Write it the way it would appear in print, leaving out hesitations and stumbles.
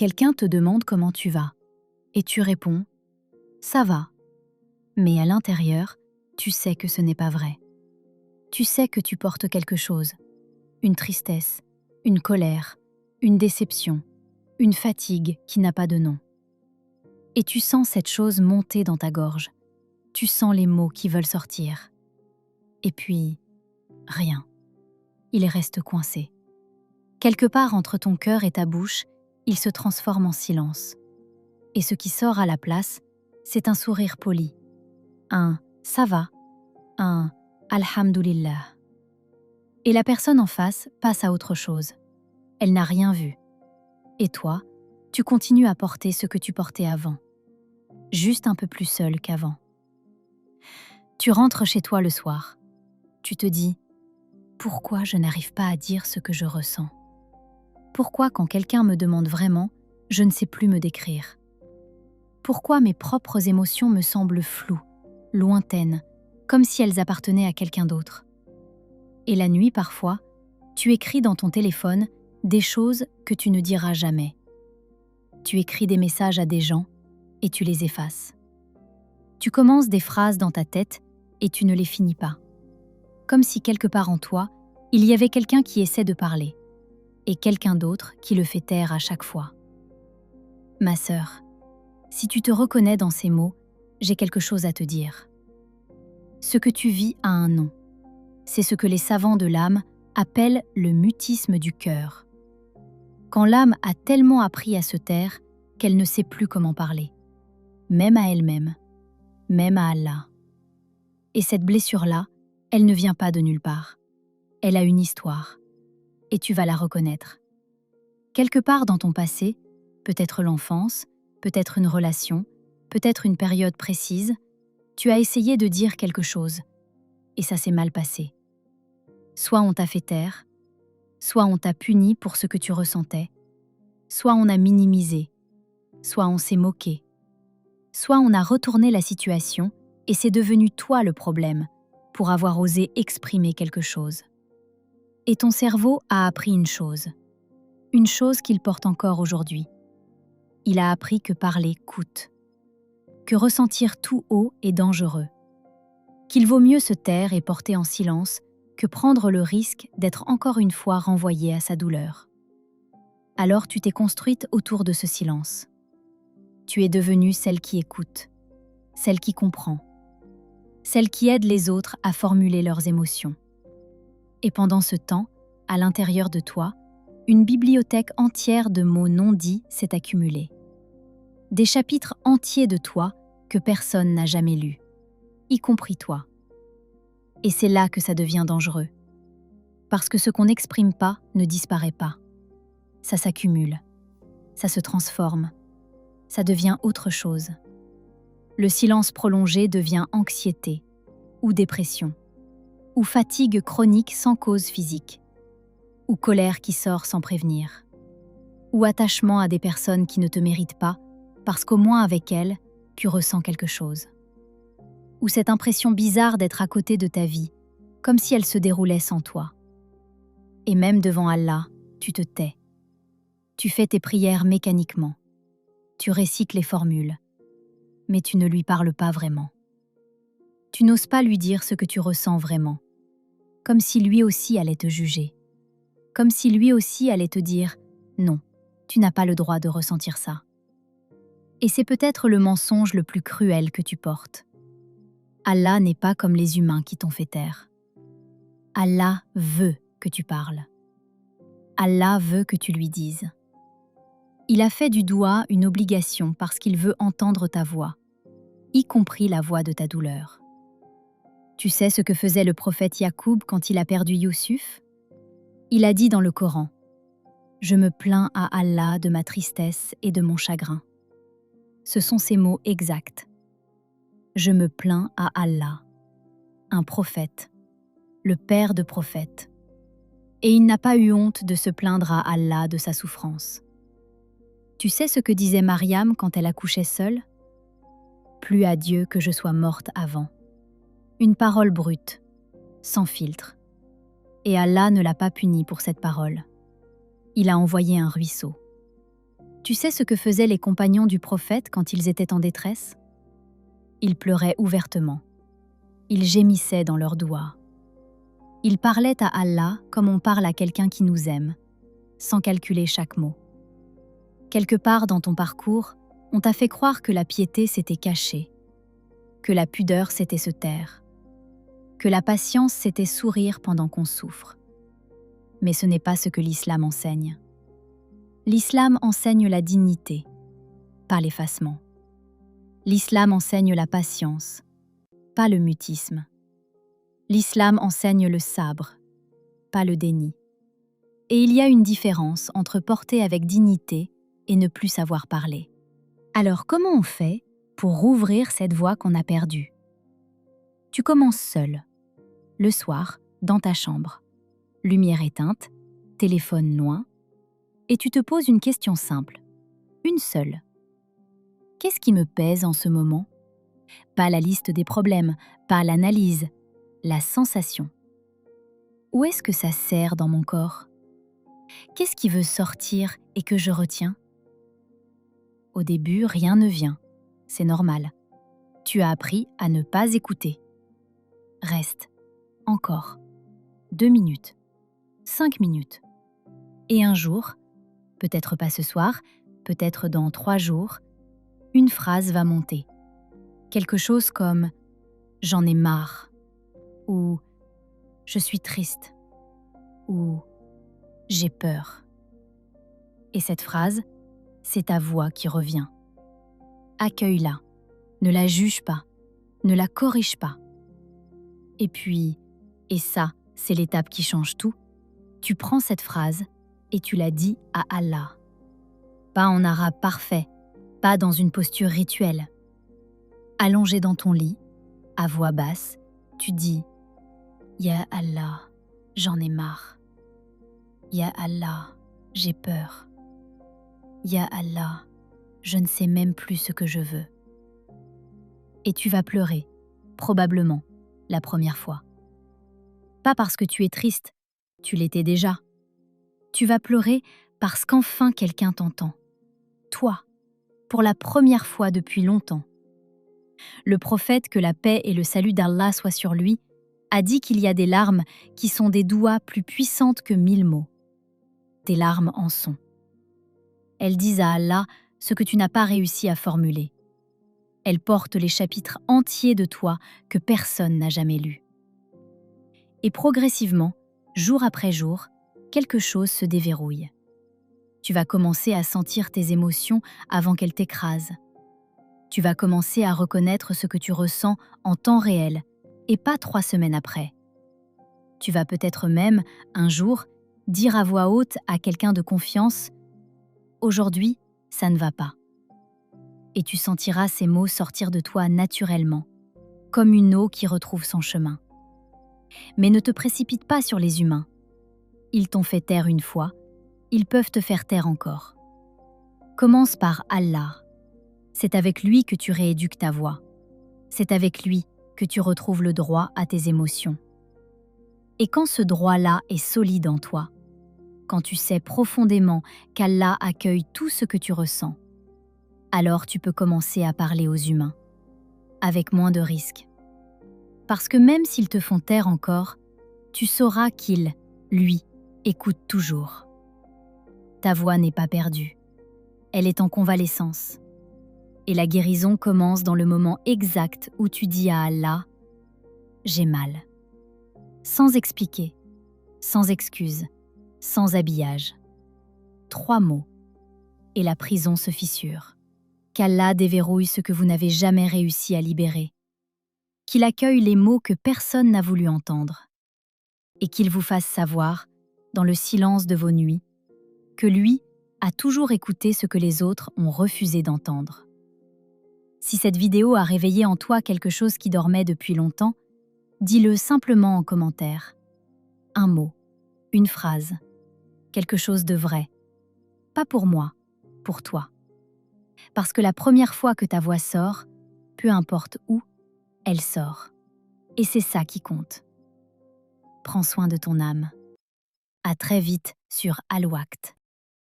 Quelqu'un te demande comment tu vas, et tu réponds « ça va ». Mais à l'intérieur, tu sais que ce n'est pas vrai. Tu sais que tu portes quelque chose, une tristesse, une colère, une déception, une fatigue qui n'a pas de nom. Et tu sens cette chose monter dans ta gorge. Tu sens les mots qui veulent sortir. Et puis, rien. Il reste coincé. Quelque part entre ton cœur et ta bouche, il se transforme en silence. Et ce qui sort à la place, c'est un sourire poli. Un « ça va », un « alhamdulillah ». Et la personne en face passe à autre chose. Elle n'a rien vu. Et toi, tu continues à porter ce que tu portais avant. Juste un peu plus seul qu'avant. Tu rentres chez toi le soir. Tu te dis « Pourquoi je n'arrive pas à dire ce que je ressens ? Pourquoi quand quelqu'un me demande vraiment, je ne sais plus me décrire ? Pourquoi mes propres émotions me semblent floues, lointaines, comme si elles appartenaient à quelqu'un d'autre ? Et la nuit, parfois, tu écris dans ton téléphone des choses que tu ne diras jamais. Tu écris des messages à des gens et tu les effaces. Tu commences des phrases dans ta tête et tu ne les finis pas. Comme si quelque part en toi, il y avait quelqu'un qui essaie de parler et quelqu'un d'autre qui le fait taire à chaque fois. Ma sœur, si tu te reconnais dans ces mots, j'ai quelque chose à te dire. Ce que tu vis a un nom. C'est ce que les savants de l'âme appellent le mutisme du cœur. Quand l'âme a tellement appris à se taire qu'elle ne sait plus comment parler, même à elle-même, même à Allah. Et cette blessure-là, elle ne vient pas de nulle part. Elle a une histoire, et tu vas la reconnaître. Quelque part dans ton passé, peut-être l'enfance, peut-être une relation, peut-être une période précise, tu as essayé de dire quelque chose, et ça s'est mal passé. Soit on t'a fait taire, soit on t'a puni pour ce que tu ressentais, soit on a minimisé, soit on s'est moqué, soit on a retourné la situation et c'est devenu toi le problème pour avoir osé exprimer quelque chose. Et ton cerveau a appris une chose qu'il porte encore aujourd'hui. Il a appris que parler coûte, que ressentir tout haut est dangereux, qu'il vaut mieux se taire et porter en silence que prendre le risque d'être encore une fois renvoyé à sa douleur. Alors tu t'es construite autour de ce silence. Tu es devenue celle qui écoute, celle qui comprend, celle qui aide les autres à formuler leurs émotions. Et pendant ce temps, à l'intérieur de toi, une bibliothèque entière de mots non dits s'est accumulée. Des chapitres entiers de toi que personne n'a jamais lus, y compris toi. Et c'est là que ça devient dangereux. Parce que ce qu'on n'exprime pas ne disparaît pas. Ça s'accumule, ça se transforme, ça devient autre chose. Le silence prolongé devient anxiété, ou dépression, ou fatigue chronique sans cause physique, ou colère qui sort sans prévenir, ou attachement à des personnes qui ne te méritent pas parce qu'au moins avec elles, tu ressens quelque chose. Ou cette impression bizarre d'être à côté de ta vie, comme si elle se déroulait sans toi. Et même devant Allah, tu te tais. Tu fais tes prières mécaniquement. Tu récites les formules, mais tu ne lui parles pas vraiment. Tu n'oses pas lui dire ce que tu ressens vraiment, comme si lui aussi allait te juger, comme si lui aussi allait te dire « Non, tu n'as pas le droit de ressentir ça ». Et c'est peut-être le mensonge le plus cruel que tu portes. Allah n'est pas comme les humains qui t'ont fait taire. Allah veut que tu parles. Allah veut que tu lui dises. Il a fait du doua une obligation parce qu'il veut entendre ta voix, y compris la voix de ta douleur. Tu sais ce que faisait le prophète Yacoub quand il a perdu Youssouf ? Il a dit dans le Coran « Je me plains à Allah de ma tristesse et de mon chagrin ». Ce sont ces mots exacts. Je me plains à Allah, un prophète, le père de prophètes. Et il n'a pas eu honte de se plaindre à Allah de sa souffrance. Tu sais ce que disait Mariam quand elle accouchait seule ? Plus à Dieu que je sois morte avant. Une parole brute, sans filtre. Et Allah ne l'a pas punie pour cette parole. Il a envoyé un ruisseau. Tu sais ce que faisaient les compagnons du prophète quand ils étaient en détresse? Ils pleuraient ouvertement. Ils gémissaient dans leurs doigts. Ils parlaient à Allah comme on parle à quelqu'un qui nous aime, sans calculer chaque mot. Quelque part dans ton parcours, on t'a fait croire que la piété c'était cacher, que la pudeur c'était se taire, que la patience c'était sourire pendant qu'on souffre. Mais ce n'est pas ce que l'islam enseigne. L'islam enseigne la dignité, pas l'effacement. L'islam enseigne la patience, pas le mutisme. L'islam enseigne le sabre, pas le déni. Et il y a une différence entre porter avec dignité et ne plus savoir parler. Alors comment on fait pour rouvrir cette voie qu'on a perdue? Tu commences seul, le soir, dans ta chambre, lumière éteinte, téléphone loin, et tu te poses une question simple, une seule. Qu'est-ce qui me pèse en ce moment? Pas la liste des problèmes, pas l'analyse, la sensation. Où est-ce que ça serre dans mon corps? Qu'est-ce qui veut sortir et que je retiens? Au début, rien ne vient. C'est normal. Tu as appris à ne pas écouter. Reste. Encore. 2 minutes. 5 minutes. Et un jour, peut-être pas ce soir, peut-être dans 3 jours, une phrase va monter. Quelque chose comme « j'en ai marre » ou « je suis triste » ou « j'ai peur ». Et cette phrase, c'est ta voix qui revient. Accueille-la, ne la juge pas, ne la corrige pas. Et puis, et ça, c'est l'étape qui change tout, tu prends cette phrase et tu la dis à Allah. Pas en arabe parfait, pas dans une posture rituelle. Allongé dans ton lit, à voix basse, tu dis « Ya Allah, j'en ai marre. Ya Allah, j'ai peur. Ya Allah, je ne sais même plus ce que je veux. » Et tu vas pleurer, probablement, la première fois. Pas parce que tu es triste, tu l'étais déjà. Tu vas pleurer parce qu'enfin quelqu'un t'entend. Toi, pour la première fois depuis longtemps. Le prophète, que la paix et le salut d'Allah soient sur lui, a dit qu'il y a des larmes qui sont des douas plus puissantes que 1000 mots. Tes larmes en sont. Elles disent à Allah ce que tu n'as pas réussi à formuler. Elles portent les chapitres entiers de toi que personne n'a jamais lus. Et progressivement, jour après jour, quelque chose se déverrouille. Tu vas commencer à sentir tes émotions avant qu'elles t'écrasent. Tu vas commencer à reconnaître ce que tu ressens en temps réel et pas 3 semaines après. Tu vas peut-être même, un jour, dire à voix haute à quelqu'un de confiance « Aujourd'hui, ça ne va pas ». Et tu sentiras ces mots sortir de toi naturellement, comme une eau qui retrouve son chemin. Mais ne te précipite pas sur les humains. Ils t'ont fait taire une fois, ils peuvent te faire taire encore. Commence par Allah. C'est avec lui que tu rééduques ta voix. C'est avec lui que tu retrouves le droit à tes émotions. Et quand ce droit-là est solide en toi, quand tu sais profondément qu'Allah accueille tout ce que tu ressens, alors tu peux commencer à parler aux humains, avec moins de risques. Parce que même s'ils te font taire encore, tu sauras qu'il, lui, écoute toujours. Ta voix n'est pas perdue, elle est en convalescence. Et la guérison commence dans le moment exact où tu dis à Allah « J'ai mal ». Sans expliquer, sans excuse, sans habillage. 3 mots, et la prison se fissure. Qu'Allah déverrouille ce que vous n'avez jamais réussi à libérer. Qu'il accueille les mots que personne n'a voulu entendre. Et qu'il vous fasse savoir, dans le silence de vos nuits, que lui a toujours écouté ce que les autres ont refusé d'entendre. Si cette vidéo a réveillé en toi quelque chose qui dormait depuis longtemps, dis-le simplement en commentaire. Un mot, une phrase, quelque chose de vrai. Pas pour moi, pour toi. Parce que la première fois que ta voix sort, peu importe où, elle sort. Et c'est ça qui compte. Prends soin de ton âme. À très vite sur Al Waqt.